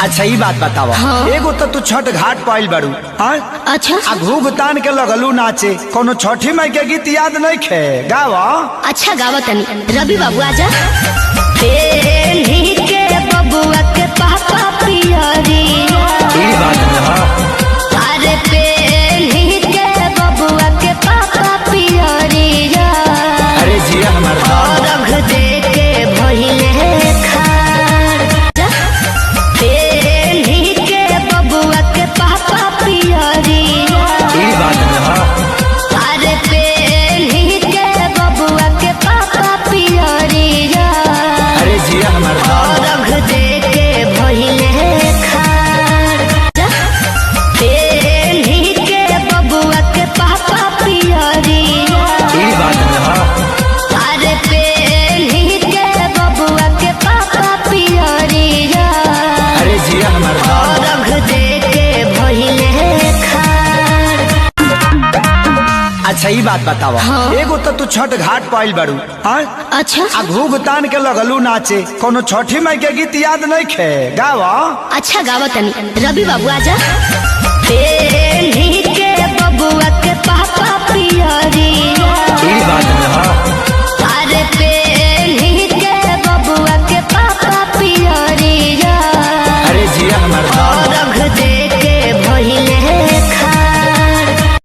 अच्छा ये बात बतावा। हाँ। एगो तो छठ घाट पाइल बारू। अच्छा घूघ तान के लगलू नाचे, कोनो छठी माई के गीत याद नहीं खे गावा। अच्छा गावा तनी रवि बाबू आजा। पेन्ही के बबुआ के पापा पियरिया। अरे पेन्ही के बबुआ के पापा पियरिया। अरे जिया हमारा रख दे के भइले खार। पेन्ही के बबुआ के पापा पियरिया। अरे पेन्ही के बबुआ के पापा पियरिया। अरे जिया हमारा रख दे के भइले खार। पेन्ही के बबुआ के पापा पियरिया। अरे पेन्ही के बबुआ के पापा पियरिया। अरे जिया हमारा रख दे के भइले खार। अच्छा ये बात बतावा। हाँ। एगो तो छठ घाट पाइल बारू। अच्छा घूघ तान के लगलू नाचे, कोनो छठी माई के गीत याद नहीं खे गावा। अच्छा गावा तनी रवि बाबू आजा। पेन्ही के बबुआ के पापा पियरिया।